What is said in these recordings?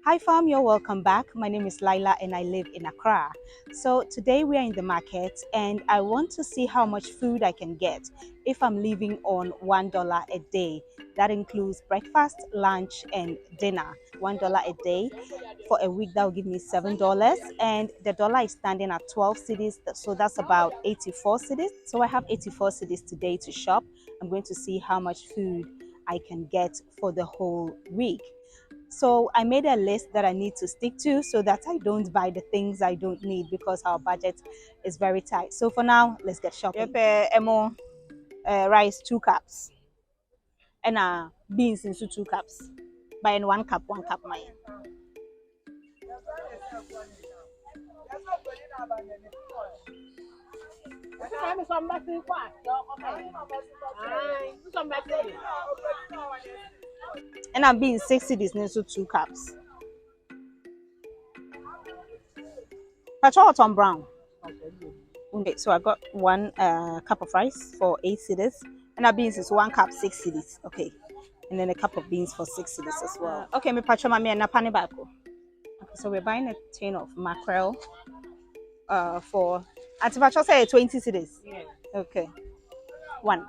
Hi fam, you're welcome back. My name is Lila and I live in Accra. So today we are in the market and I want to see how much food I can get if I'm living on $1 a day. That includes breakfast, lunch and dinner. $1 a day for a week, that will give me $7, and the dollar is standing at 12 cities, so that's about 84 cities. So I have 84 cities today to shop. I'm going to see how much food I can get for the whole week. So I made a list that I need to stick to so that I don't buy the things I don't need because our budget is very tight. So for now, let's get shopping. Emo, rice 2 cups, and beans into 2 cups. Buying 1 cup, 1 cup, my. And beans 60 into 2 cups. Patrol Tom Brown. Okay, so I got 1 cup of rice for 8 cedis, and beans is 1 cup 6 cedis. Okay, and then a cup of beans for 6 cedis as well. Okay, me patrol mami and napani bako. Okay, so we're buying a tin of mackerel. For Antipacho say 20 cedis. Yeah. Okay, one.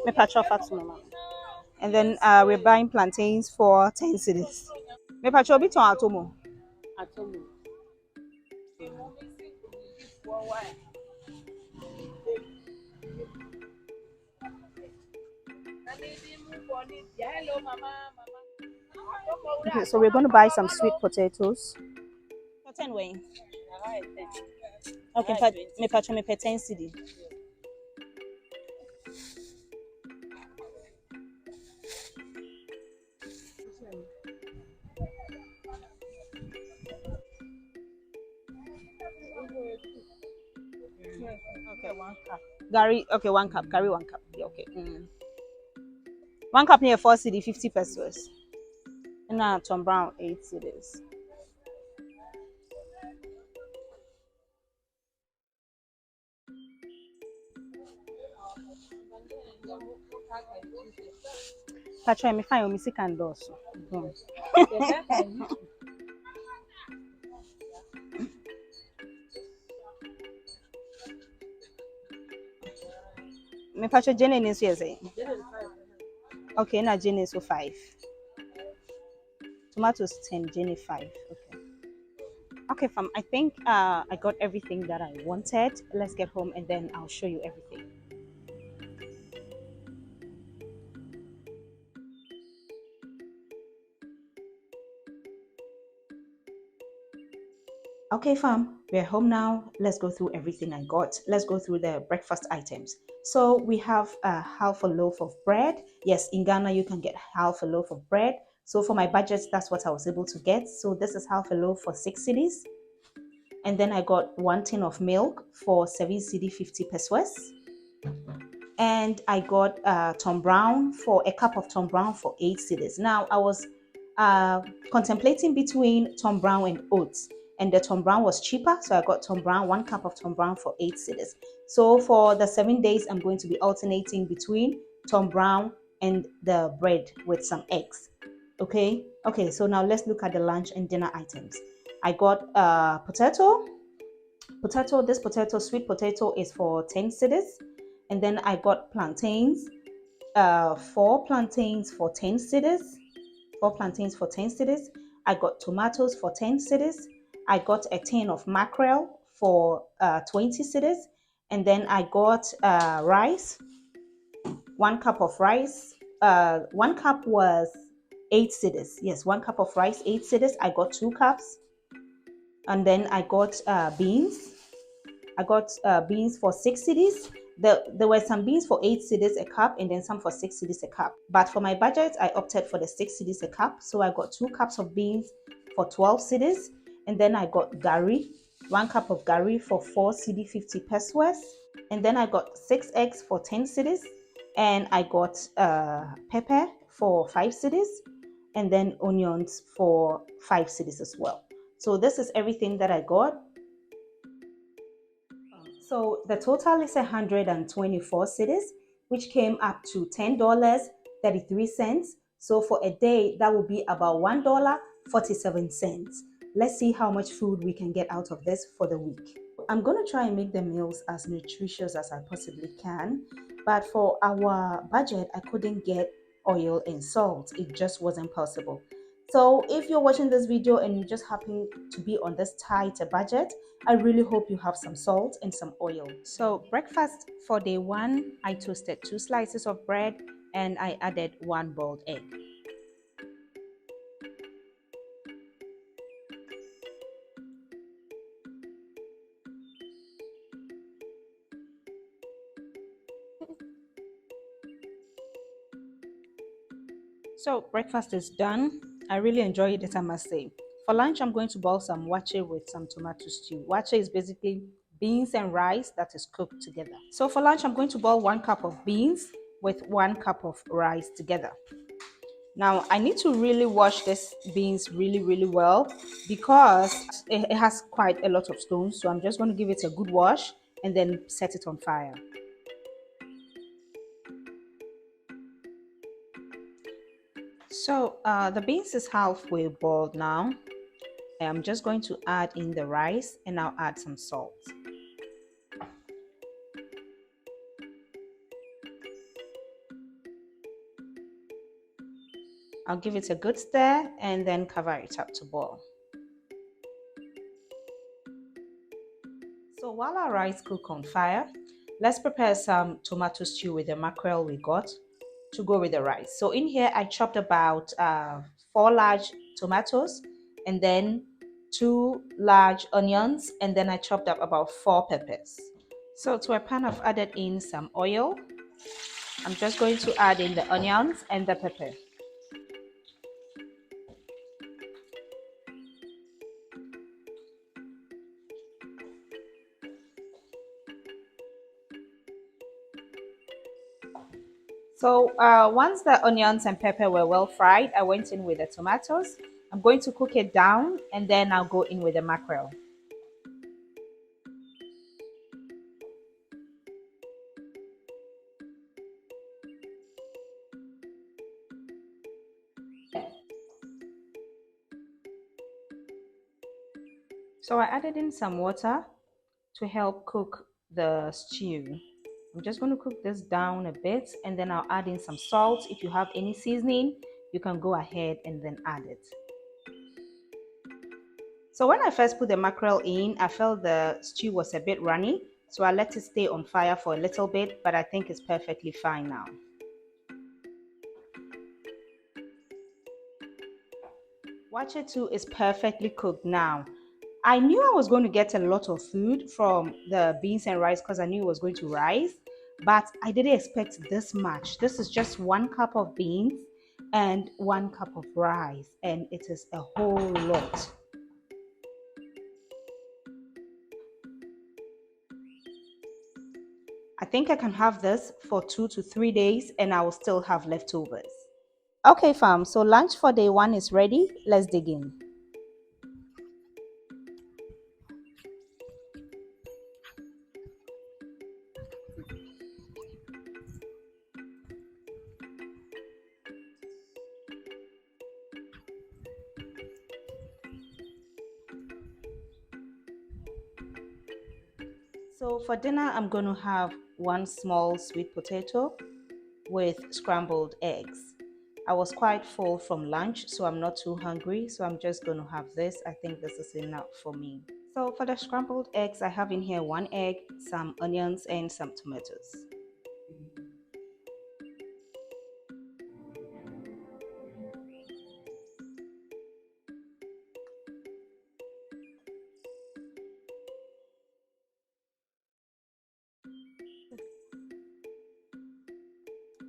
Me patrol Fatima. And then we're buying plantains for 10 cedis. Me patrol bit on atomo. Atomo. Okay, so we're going to buy some sweet potatoes. For 10 way. Okay, but me patrol me 10 cedi. Okay, 1 cup. Gary, okay, 1 cup. Gary, 1 cup. Yeah, okay. 1 cup near 4 cedi, 50 pesos. And now Tom Brown 8 cedis. Patrol me fine, me sick and also. Me patrol Jenny is here say. Okay, now Jenny is 5. Tomatoes 10, Jenny 5. Okay. Okay, fam. I think I got everything that I wanted. Let's get home and then I'll show you everything. Okay, fam, we're home now. Let's go through everything I got. Let's go through the breakfast items. So we have half a loaf of bread. Yes, in Ghana, you can get half a loaf of bread. So for my budget, that's what I was able to get. So this is half a loaf for 6 cedis. And then I got 1 tin of milk for 7 cedi 50 pesos. And I got Tom Brown for a cup of Tom Brown for 8 cedis. Now I was contemplating between Tom Brown and oats, and the Tom Brown was cheaper, so I got Tom Brown, 1 cup of Tom Brown for 8 cedis. So for the 7 days, I'm going to be alternating between Tom Brown and the bread with some eggs. Okay. So now let's look at the lunch and dinner items. I got potato. This potato, sweet potato, is for 10 cedis. And then I got plantains, 4 plantains for 10 cedis. 4 plantains for 10 cedis. I got tomatoes for 10 cedis. I got a tin of mackerel for 20 cedis. And then I got rice, 1 cup of rice. 1 cup was 8 cedis. Yes, 1 cup of rice, 8 cedis. I got 2 cups. And then I got beans. I got beans for 6 cedis. There were some beans for 8 cedis a cup and then some for 6 cedis a cup. But for my budget, I opted for the 6 cedis a cup. So I got 2 cups of beans for 12 cedis. And then I got gari, 1 cup of gari for 4 cedi 50 pesos. And then I got 6 eggs for 10 cedis. And I got pepper for 5 cedis. And then onions for 5 cedis as well. So this is everything that I got. So the total is 124 cedis, which came up to $10.33. So for a day, that will be about $1.47. Let's see how much food we can get out of this for the week. I'm going to try and make the meals as nutritious as I possibly can, but for our budget, I couldn't get oil and salt. It just wasn't possible. So if you're watching this video and you just happen to be on this tight budget, I really hope you have some salt and some oil. So breakfast for day one, I toasted 2 slices of bread and I added 1 boiled egg. So breakfast is done. I really enjoyed it, I must say. For lunch, I'm going to boil some wache with some tomato stew. Wache is basically beans and rice that is cooked together. So for lunch, I'm going to boil 1 cup of beans with 1 cup of rice together. Now, I need to really wash this beans really well because it has quite a lot of stones. So I'm just going to give it a good wash and then set it on fire. So the beans is halfway boiled now. I'm just going to add in the rice and I'll add some salt. I'll give it a good stir and then cover it up to boil. So while our rice cooks on fire, let's prepare some tomato stew with the mackerel we got to go with the rice. So in here, I chopped about 4 large tomatoes and then 2 large onions, and then I chopped up about 4 peppers. So to a pan, I've added in some oil. I'm just going to add in the onions and the pepper. So once the onions and pepper were well fried, I went in with the tomatoes. I'm going to cook it down and then I'll go in with the mackerel. So I added in some water to help cook the stew. I'm just going to cook this down a bit and then I'll add in some salt. If you have any seasoning, you can go ahead and then add it. So when I first put the mackerel in, I felt the stew was a bit runny. So I let it stay on fire for a little bit, but I think it's perfectly fine now. Wache 2 is perfectly cooked now. I knew I was going to get a lot of food from the beans and rice because I knew it was going to rise, but I didn't expect this much. This is just 1 cup of beans and 1 cup of rice, and it is a whole lot. I think I can have this for 2 to 3 days and I will still have leftovers. Okay, fam, so lunch for day one is ready. Let's dig in. So for dinner, I'm going to have 1 small sweet potato with scrambled eggs. I was quite full from lunch, so I'm not too hungry. So I'm just going to have this. I think this is enough for me. So for the scrambled eggs, I have in here 1 egg, some onions, and some tomatoes.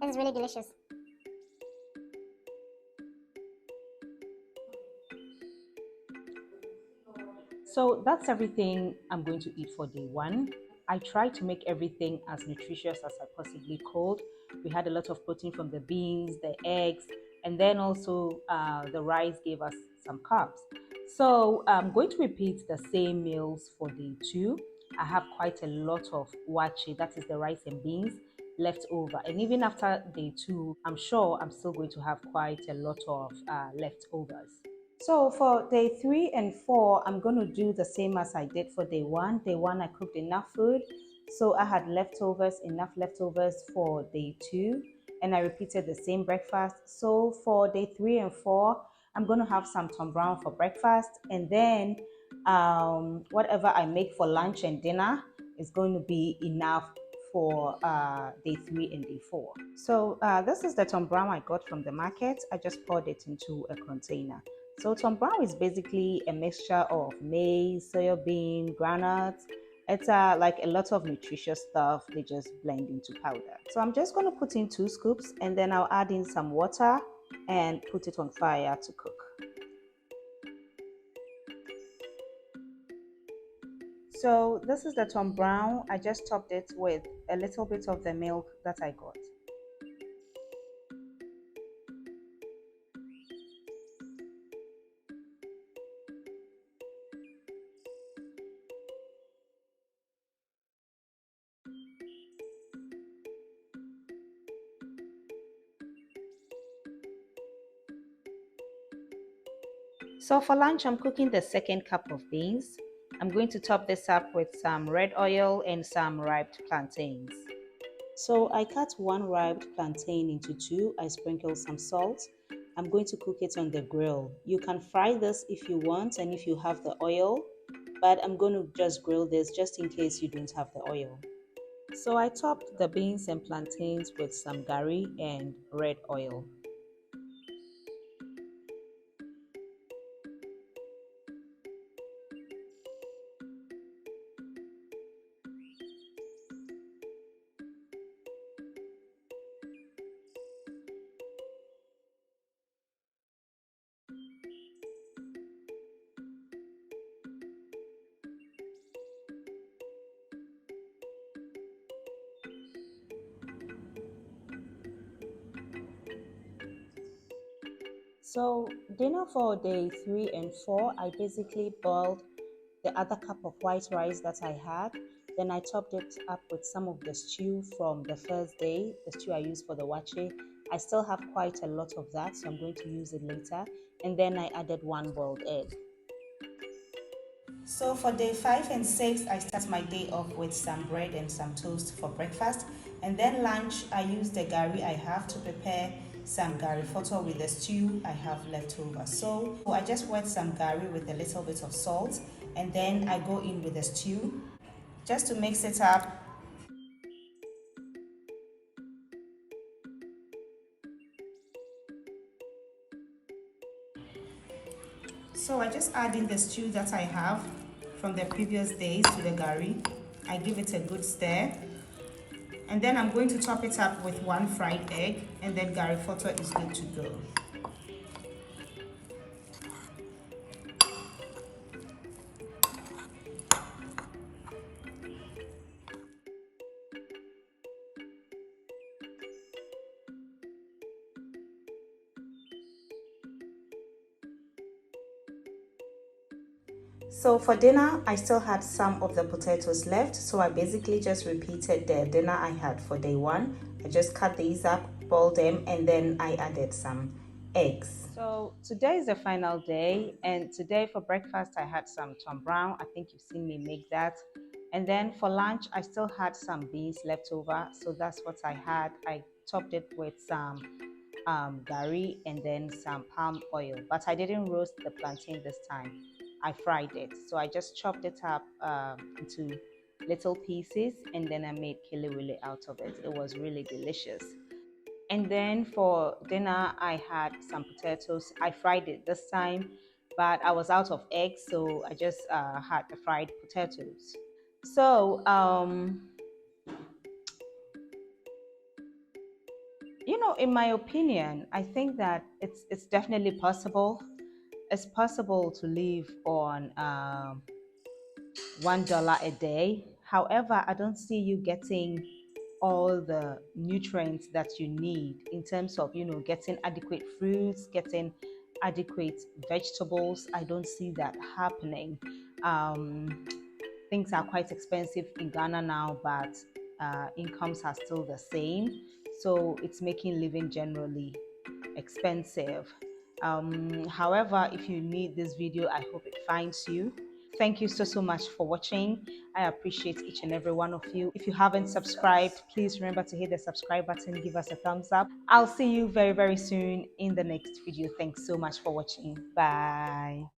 This is really delicious. So that's everything I'm going to eat for day one. I tried to make everything as nutritious as I possibly could. We had a lot of protein from the beans, the eggs, and then also the rice gave us some carbs. So I'm going to repeat the same meals for day two. I have quite a lot of wache, that is the rice and beans, left over. And even after day 2, I'm sure I'm still going to have quite a lot of leftovers. So for day 3 and 4, I'm going to do the same as I did for day 1. Day 1, I cooked enough food. So I had leftovers, enough leftovers for day 2. And I repeated the same breakfast. So for day 3 and 4, I'm going to have some Tom Brown for breakfast. And then whatever I make for lunch and dinner is going to be enough for day 3 and day 4. So this is the Tom Brown I got from the market. I just poured it into a container. So Tom Brown is basically a mixture of maize, soya bean, granules. It's like a lot of nutritious stuff. They just blend into powder. So I'm just going to put in 2 scoops and then I'll add in some water and put it on fire to cook. So this is the Tom Brown. I just topped it with a little bit of the milk that I got. So for lunch, I'm cooking the second cup of beans. I'm going to top this up with some red oil and some ripe plantains. So I cut 1 ripe plantain into 2. I sprinkle some salt. I'm going to cook it on the grill. You can fry this if you want and if you have the oil, but I'm going to just grill this just in case you don't have the oil. So I topped the beans and plantains with some gari and red oil. So dinner for day 3 and 4, I basically boiled the other cup of white rice that I had. Then I topped it up with some of the stew from the first day, the stew I used for the wache. I still have quite a lot of that, so I'm going to use it later. And then I added 1 boiled egg. So for day 5 and 6, I start my day off with some bread and some toast for breakfast. And then lunch, I use the gari I have to prepare some gari photo with the stew I have left over. So I just wet some gari with a little bit of salt and then I go in with the stew just to mix it up. So I just add in the stew that I have from the previous days to the gari. I give it a good stir. And then I'm going to top it up with 1 fried egg and then gari photo is good to go. So for dinner, I still had some of the potatoes left. So I basically just repeated the dinner I had for day 1. I just cut these up, boiled them, and then I added some eggs. So today is the final day, and today for breakfast I had some Tom Brown. I think you've seen me make that. And then for lunch, I still had some beans left over, so that's what I had. I topped it with some gari and then some palm oil, but I didn't roast the plantain this time. I fried it. So I just chopped it up into little pieces and then I made kiliwili out of it. It was really delicious. And then for dinner, I had some potatoes. I fried it this time, but I was out of eggs, so I just had the fried potatoes. So, in my opinion, I think that it's definitely possible. It's possible to live on $1 a day. However, I don't see you getting all the nutrients that you need in terms of getting adequate fruits, getting adequate vegetables. I don't see that happening. Things are quite expensive in Ghana now, but incomes are still the same. So it's making living generally expensive. However, if you need this video, I hope it finds you. Thank you so much for watching. I appreciate each and every one of you. If you haven't subscribed, please remember to hit the subscribe button, give us a thumbs up. I'll see you very soon in the next video. Thanks so much for watching. Bye.